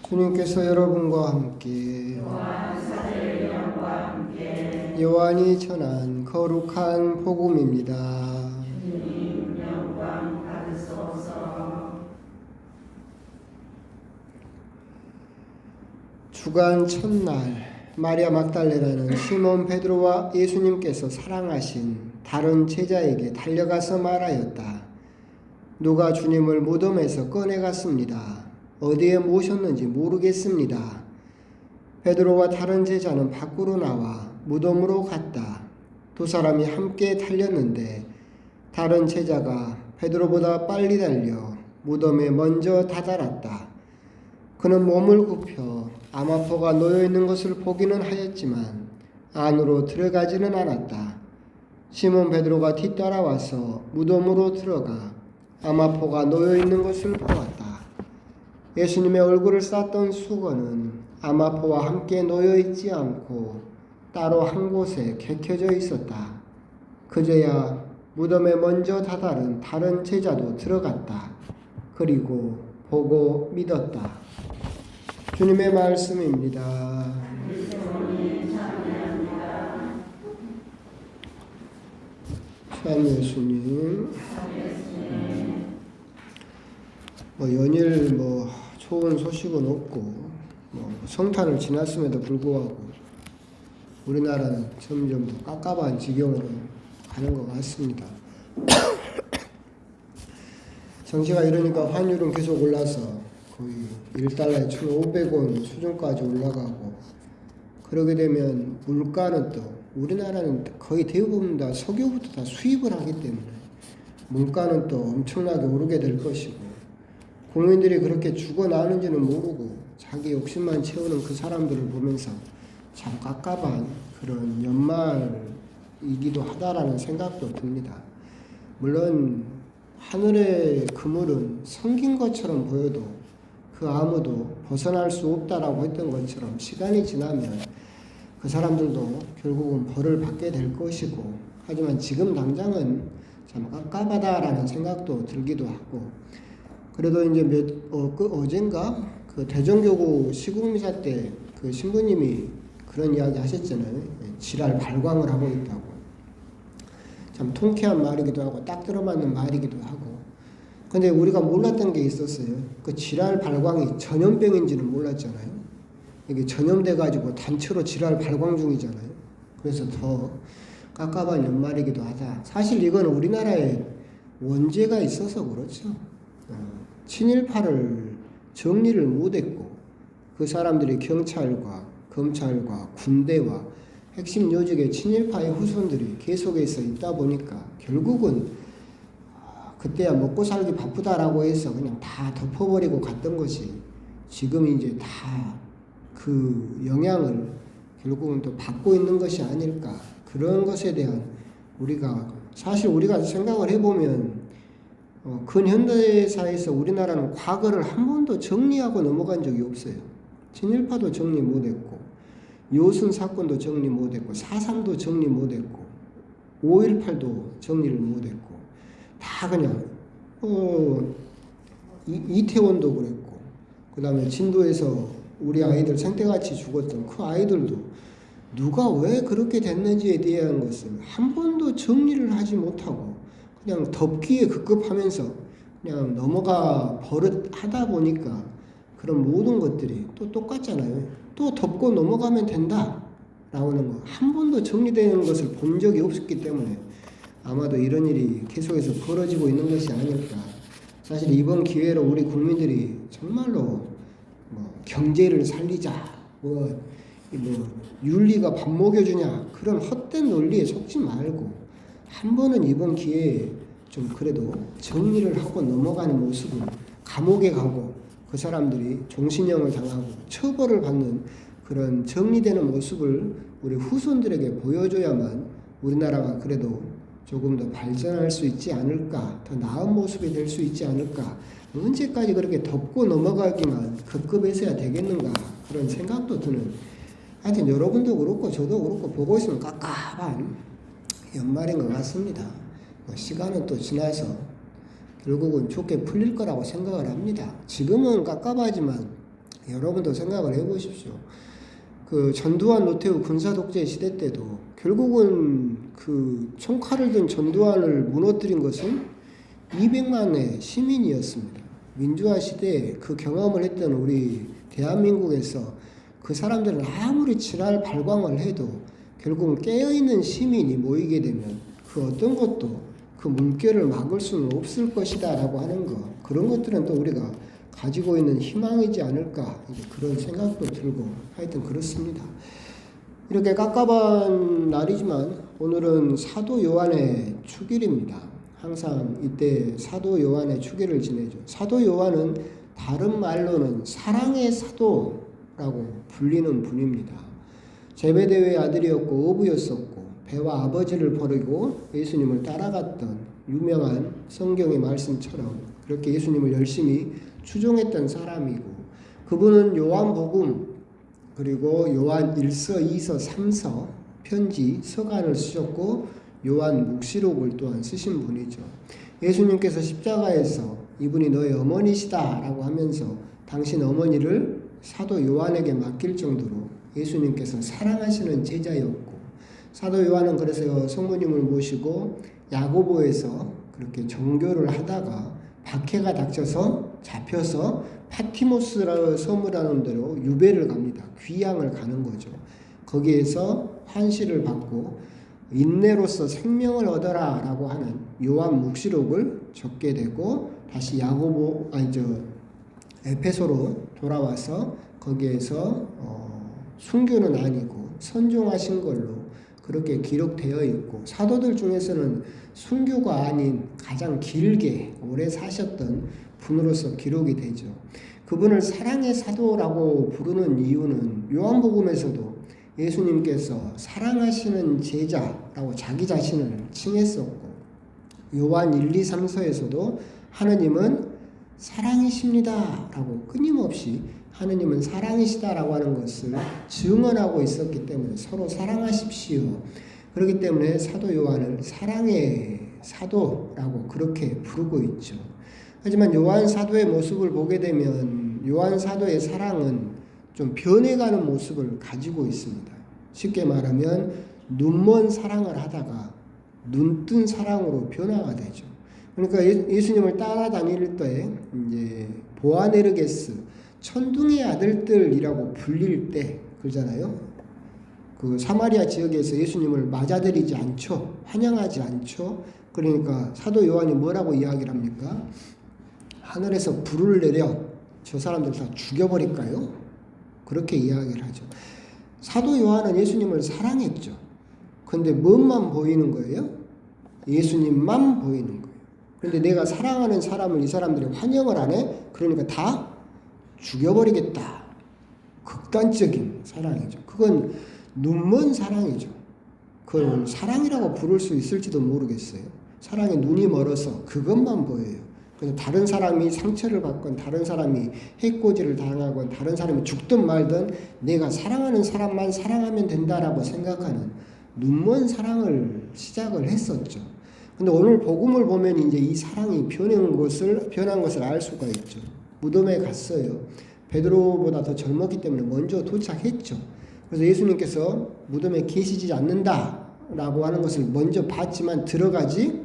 주님께서 여러분과 함께 요한이 전한 거룩한 복음입니다. 주님 영광 받으소서. 주간 첫날 마리아 막달레나는 시몬 베드로와 예수님께서 사랑하신 다른 제자에게 달려가서 말하였다. 누가 주님을 무덤에서 꺼내갔습니다. 어디에 모셨는지 모르겠습니다. 베드로와 다른 제자는 밖으로 나와 무덤으로 갔다. 두 사람이 함께 달렸는데 다른 제자가 베드로보다 빨리 달려 무덤에 먼저 다다랐다. 그는 몸을 굽혀 암화포가 놓여있는 것을 보기는 하였지만 안으로 들어가지는 않았다. 시몬 베드로가 뒤따라와서 무덤으로 들어가 암화포가 놓여있는 것을 보았다. 예수님의 얼굴을 쌌던 수건은 암화포와 함께 놓여있지 않고 따로 한 곳에 객혀져 있었다. 그제야 무덤에 먼저 다다른 다른 제자도 들어갔다. 그리고 보고 믿었다. 주님의 말씀입니다. 참 예수님. 연일 좋은 소식은 없고 성탄을 지났음에도 불구하고 우리나라는 점점 더 깝깝한 지경으로 가는 것 같습니다. 정치가 이러니까 환율은 계속 올라서 거의 1달러에 1,500원 수준까지 올라가고, 그러게 되면 물가는 또 우리나라는 거의 대부분 다 석유부터 다 수입을 하기 때문에 물가는 또 엄청나게 오르게 될 것이고, 국민들이 그렇게 죽어나는지는 모르고 자기 욕심만 채우는 그 사람들을 보면서 참 깝깝한 그런 연말이기도 하다라는 생각도 듭니다. 물론 하늘의 그물은 성긴 것처럼 보여도 그 아무도 벗어날 수 없다라고 했던 것처럼 시간이 지나면 그 사람들도 결국은 벌을 받게 될 것이고, 하지만 지금 당장은 참 깝깝하다라는 생각도 들기도 하고, 그래도 이제 어젠가 그 대전교구 시국미사 때 그 신부님이 그런 이야기 하셨잖아요. 지랄 발광을 하고 있다고. 참 통쾌한 말이기도 하고 딱 들어맞는 말이기도 하고. 근데 우리가 몰랐던 게 있었어요. 그 지랄 발광이 전염병인지는 몰랐잖아요. 이게 전염돼가지고 단체로 지랄 발광 중이잖아요. 그래서 더 깝깝한 연말이기도 하다. 사실 이건 우리나라에 원죄가 있어서 그렇죠. 친일파를 정리를 못했고 그 사람들이 경찰과 검찰과 군대와 핵심 요직의 친일파의 후손들이 계속해서 있다 보니까 결국은 그때야 먹고 살기 바쁘다라고 해서 그냥 다 덮어버리고 갔던 것이 지금 이제 다 그 영향을 결국은 또 받고 있는 것이 아닐까. 그런 것에 대한 사실 우리가 생각을 해보면 근현대사에서 우리나라는 과거를 한 번도 정리하고 넘어간 적이 없어요. 친일파도 정리 못했고, 요순 사건도 정리 못했고, 4.3도 정리 못했고, 5.18도 정리를 못했고, 다 그냥 이태원도 그랬고, 그 다음에 진도에서 우리 아이들 생태같이 죽었던 그 아이들도 누가 왜 그렇게 됐는지에 대한 것을 한 번도 정리를 하지 못하고 그냥 덮기에 급급하면서 그냥 넘어가 버릇하다 보니까 그런 모든 것들이 또 똑같잖아요. 또 덮고 넘어가면 된다 라는 거, 한 번도 정리되는 것을 본 적이 없었기 때문에 아마도 이런 일이 계속해서 벌어지고 있는 것이 아닐까. 사실 이번 기회로 우리 국민들이 정말로 경제를 살리자, 윤리가 밥 먹여주냐, 그런 헛된 논리에 속지 말고 한 번은 이번 기회에 좀 그래도 정리를 하고 넘어가는 모습을, 감옥에 가고 그 사람들이 종신형을 당하고 처벌을 받는 그런 정리되는 모습을 우리 후손들에게 보여줘야만 우리나라가 그래도 조금 더 발전할 수 있지 않을까, 더 나은 모습이 될 수 있지 않을까. 언제까지 그렇게 덮고 넘어가기만 급급해서야 되겠는가, 그런 생각도 드는, 하여튼 여러분도 그렇고 저도 그렇고 보고 있으면 깝깝한 연말인 것 같습니다. 시간은 또 지나서 결국은 좋게 풀릴 거라고 생각을 합니다. 지금은 깝깝하지만 여러분도 생각을 해보십시오. 그 전두환 노태우 군사 독재 시대 때도 결국은 그 총칼을 든 전두환을 무너뜨린 것은 200만의 시민이었습니다. 민주화 시대에 그 경험을 했던 우리 대한민국에서 그 사람들은 아무리 지랄 발광을 해도 결국은 깨어있는 시민이 모이게 되면 그 어떤 것도 그 물결을 막을 수는 없을 것이다 라고 하는 것, 그런 것들은 또 우리가 가지고 있는 희망이지 않을까, 그런 생각도 들고 하여튼 그렇습니다. 이렇게 깝깝한 날이지만 오늘은 사도 요한의 축일입니다. 항상 이때 사도 요한의 축일을 지내죠. 사도 요한은 다른 말로는 사랑의 사도라고 불리는 분입니다. 제베데의 아들이었고 어부였었고 배와 아버지를 버리고 예수님을 따라갔던 유명한 성경의 말씀처럼 그렇게 예수님을 열심히 추종했던 사람이고, 그분은 요한복음 그리고 요한 1서, 2서, 3서 편지, 서간을 쓰셨고 요한 묵시록을 또한 쓰신 분이죠. 예수님께서 십자가에서 이분이 너의 어머니시다 라고 하면서 당신 어머니를 사도 요한에게 맡길 정도로 예수님께서 사랑하시는 제자였고, 사도 요한은 그래서 성모님을 모시고 야고보에서 그렇게 정교를 하다가 박해가 닥쳐서 잡혀서 파티모스 섬이라는 데로 유배를 갑니다. 귀양을 가는 거죠. 거기에서 환시를 받고 인내로서 생명을 얻어라 라고 하는 요한 묵시록을 적게 되고 다시 에페소로 돌아와서 거기에서 순교는 아니고 선종하신 걸로 그렇게 기록되어 있고, 사도들 중에서는 순교가 아닌 가장 길게 오래 사셨던 분으로서 기록이 되죠. 그분을 사랑의 사도라고 부르는 이유는 요한복음에서도 예수님께서 사랑하시는 제자라고 자기 자신을 칭했었고, 요한 1, 2, 3서에서도 하느님은 사랑이십니다 라고 끊임없이 하느님은 사랑이시다라고 하는 것을 증언하고 있었기 때문에 서로 사랑하십시오. 그렇기 때문에 사도 요한을 사랑의 사도라고 그렇게 부르고 있죠. 하지만 요한 사도의 모습을 보게 되면 요한 사도의 사랑은 좀 변해가는 모습을 가지고 있습니다. 쉽게 말하면 눈먼 사랑을 하다가 눈뜬 사랑으로 변화가 되죠. 그러니까 예수님을 따라다닐 때 이제 보아네르게스 천둥의 아들들이라고 불릴 때 그러잖아요. 그 사마리아 지역에서 예수님을 맞아들이지 않죠. 환영하지 않죠. 그러니까 사도 요한이 뭐라고 이야기를 합니까? 하늘에서 불을 내려 저 사람들 다 죽여버릴까요? 그렇게 이야기를 하죠. 사도 요한은 예수님을 사랑했죠. 그런데 뭐만 보이는 거예요? 예수님만 보이는 거예요. 그런데 내가 사랑하는 사람을 이 사람들이 환영을 안 해? 그러니까 다 죽여버리겠다. 극단적인 사랑이죠. 그건 눈먼 사랑이죠. 그걸 사랑이라고 부를 수 있을지도 모르겠어요. 사랑에 눈이 멀어서 그것만 보여요. 그래서 다른 사람이 상처를 받건 다른 사람이 해코지를 당하건 다른 사람이 죽든 말든 내가 사랑하는 사람만 사랑하면 된다라고 생각하는 눈먼 사랑을 시작을 했었죠. 근데 오늘 복음을 보면 이제 이 사랑이 변한 것을 알 수가 있죠. 무덤에 갔어요. 베드로보다 더 젊었기 때문에 먼저 도착했죠. 그래서 예수님께서 무덤에 계시지 않는다라고 하는 것을 먼저 봤지만 들어가지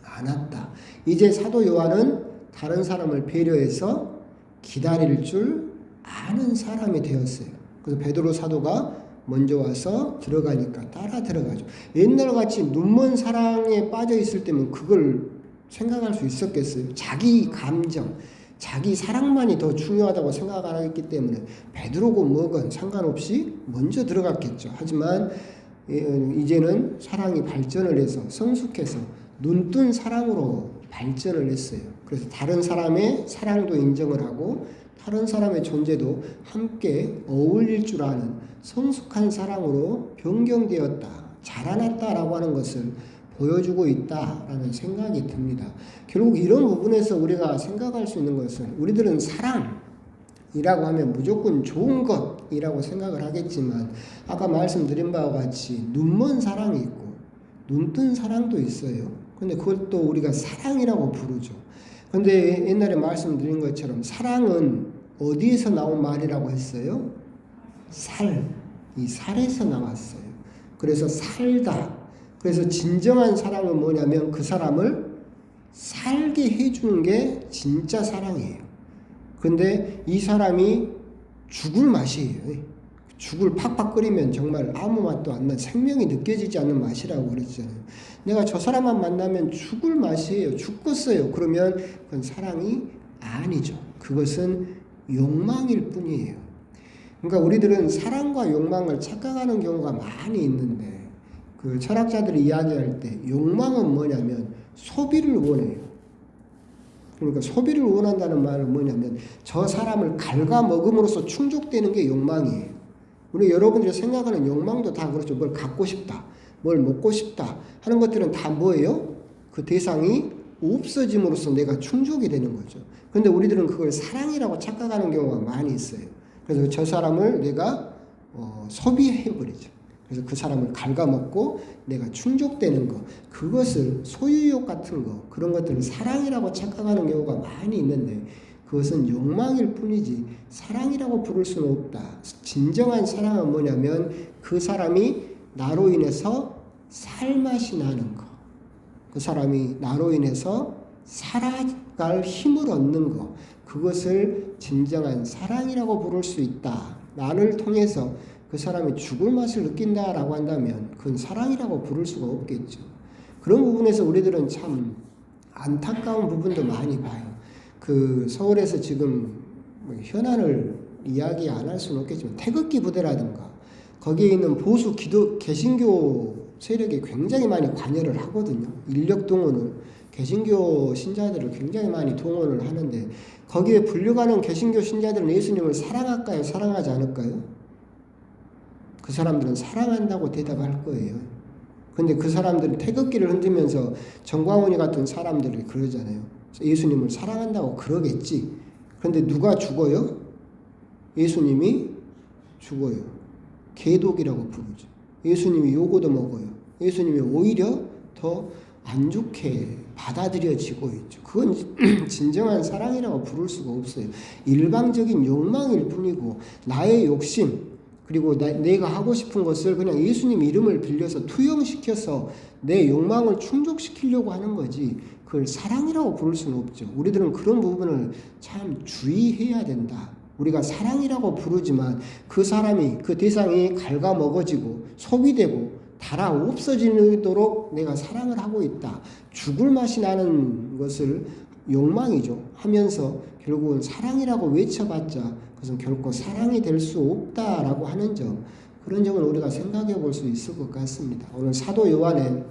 않았다. 이제 사도 요한은 다른 사람을 배려해서 기다릴 줄 아는 사람이 되었어요. 그래서 베드로 사도가 먼저 와서 들어가니까 따라 들어가죠. 옛날같이 눈먼 사랑에 빠져 있을 때면 그걸 생각할 수 있었겠어요? 자기 감정, 자기 사랑만이 더 중요하다고 생각 안 하기 때문에 베드로고 뭐건 상관없이 먼저 들어갔겠죠. 하지만 이제는 사랑이 발전을 해서 성숙해서 눈뜬 사랑으로 발전을 했어요. 그래서 다른 사람의 사랑도 인정을 하고 다른 사람의 존재도 함께 어울릴 줄 아는 성숙한 사랑으로 변경되었다, 자라났다라고 하는 것을 보여주고 있다라는 생각이 듭니다. 결국 이런 부분에서 우리가 생각할 수 있는 것은 우리들은 사랑이라고 하면 무조건 좋은 것이라고 생각을 하겠지만 아까 말씀드린 바와 같이 눈먼 사랑이 있고 눈뜬 사랑도 있어요. 근데 그것도 우리가 사랑이라고 부르죠. 근데 옛날에 말씀드린 것처럼 사랑은 어디에서 나온 말이라고 했어요? 이 살에서 나왔어요. 그래서 살다. 그래서 진정한 사랑은 뭐냐면 그 사람을 살게 해주는 게 진짜 사랑이에요. 근데 이 사람이 죽을 맛이에요. 죽을 팍팍 끓이면 정말 아무 맛도 안 나, 생명이 느껴지지 않는 맛이라고 그랬잖아요. 내가 저 사람만 만나면 죽을 맛이에요. 죽겠어요. 그러면 그건 사랑이 아니죠. 그것은 욕망일 뿐이에요. 그러니까 우리들은 사랑과 욕망을 착각하는 경우가 많이 있는데, 그 철학자들이 이야기할 때 욕망은 뭐냐면 소비를 원해요. 그러니까 소비를 원한다는 말은 뭐냐면 저 사람을 갉아먹음으로써 충족되는 게 욕망이에요. 우리 여러분들이 생각하는 욕망도 다 그렇죠. 뭘 갖고 싶다, 뭘 먹고 싶다 하는 것들은 다 뭐예요? 그 대상이 없어짐으로써 내가 충족이 되는 거죠. 그런데 우리들은 그걸 사랑이라고 착각하는 경우가 많이 있어요. 그래서 저 사람을 내가 소비해버리죠. 그래서 그 사람을 갉아먹고 내가 충족되는 거, 그것을 소유욕 같은 거, 그런 것들을 사랑이라고 착각하는 경우가 많이 있는데 그것은 욕망일 뿐이지 사랑이라고 부를 수는 없다. 진정한 사랑은 뭐냐면 그 사람이 나로 인해서 살맛이 나는 거, 그 사람이 나로 인해서 살아갈 힘을 얻는 거, 그것을 진정한 사랑이라고 부를 수 있다. 나를 통해서 그 사람이 죽을 맛을 느낀다라고 한다면 그건 사랑이라고 부를 수가 없겠죠. 그런 부분에서 우리들은 참 안타까운 부분도 많이 봐요. 그 서울에서 지금 현안을 이야기 안 할 수는 없겠지만 태극기 부대라든가 거기에 있는 보수 개신교 세력이 굉장히 많이 관여를 하거든요. 인력 동원을, 개신교 신자들을 굉장히 많이 동원을 하는데 거기에 불려가는 개신교 신자들은 예수님을 사랑할까요? 사랑하지 않을까요? 그 사람들은 사랑한다고 대답할 거예요. 근데 그 사람들은 태극기를 흔들면서 정광훈이 같은 사람들이 그러잖아요. 예수님을 사랑한다고 그러겠지. 그런데 누가 죽어요? 예수님이 죽어요. 개독이라고 부르죠. 예수님이 요거도 먹어요. 예수님이 오히려 더 안 좋게 받아들여지고 있죠. 그건 진정한 사랑이라고 부를 수가 없어요. 일방적인 욕망일 뿐이고 나의 욕심, 그리고 내가 하고 싶은 것을 그냥 예수님 이름을 빌려서 투영시켜서 내 욕망을 충족시키려고 하는 거지 그걸 사랑이라고 부를 수는 없죠. 우리들은 그런 부분을 참 주의해야 된다. 우리가 사랑이라고 부르지만 그 사람이, 그 대상이 갉아먹어지고 소비되고 달아 없어지도록 내가 사랑을 하고 있다. 죽을 맛이 나는 것을 욕망이죠. 하면서 결국은 사랑이라고 외쳐봤자 그것은 결코 사랑이 될 수 없다라고 하는 점, 그런 점을 우리가 생각해 볼 수 있을 것 같습니다. 오늘 사도 요한의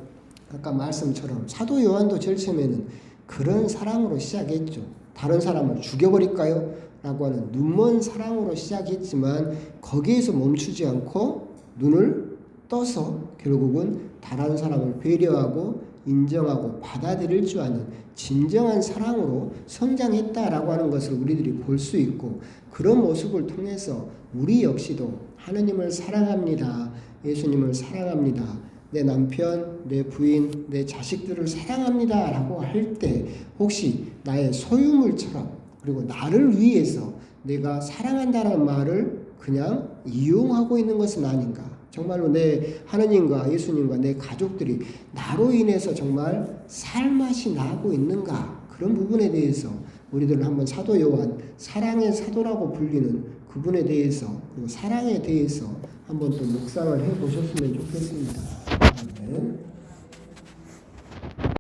아까 말씀처럼 사도 요한도 제일 처음에는 그런 사랑으로 시작했죠. 다른 사람을 죽여버릴까요? 라고 하는 눈먼 사랑으로 시작했지만 거기에서 멈추지 않고 눈을 떠서 결국은 다른 사람을 배려하고 인정하고 받아들일 줄 아는 진정한 사랑으로 성장했다라고 하는 것을 우리들이 볼 수 있고, 그런 모습을 통해서 우리 역시도 하느님을 사랑합니다. 예수님을 사랑합니다. 내 남편, 내 부인, 내 자식들을 사랑합니다 라고 할 때 혹시 나의 소유물처럼, 그리고 나를 위해서 내가 사랑한다는 말을 그냥 이용하고 있는 것은 아닌가. 정말로 내 하느님과 예수님과 내 가족들이 나로 인해서 정말 살맛이 나고 있는가. 그런 부분에 대해서 우리들은 한번 사도 요한, 사랑의 사도라고 불리는 그분에 대해서, 그리고 사랑에 대해서 한번 또 묵상을 해보셨으면 좋겠습니다.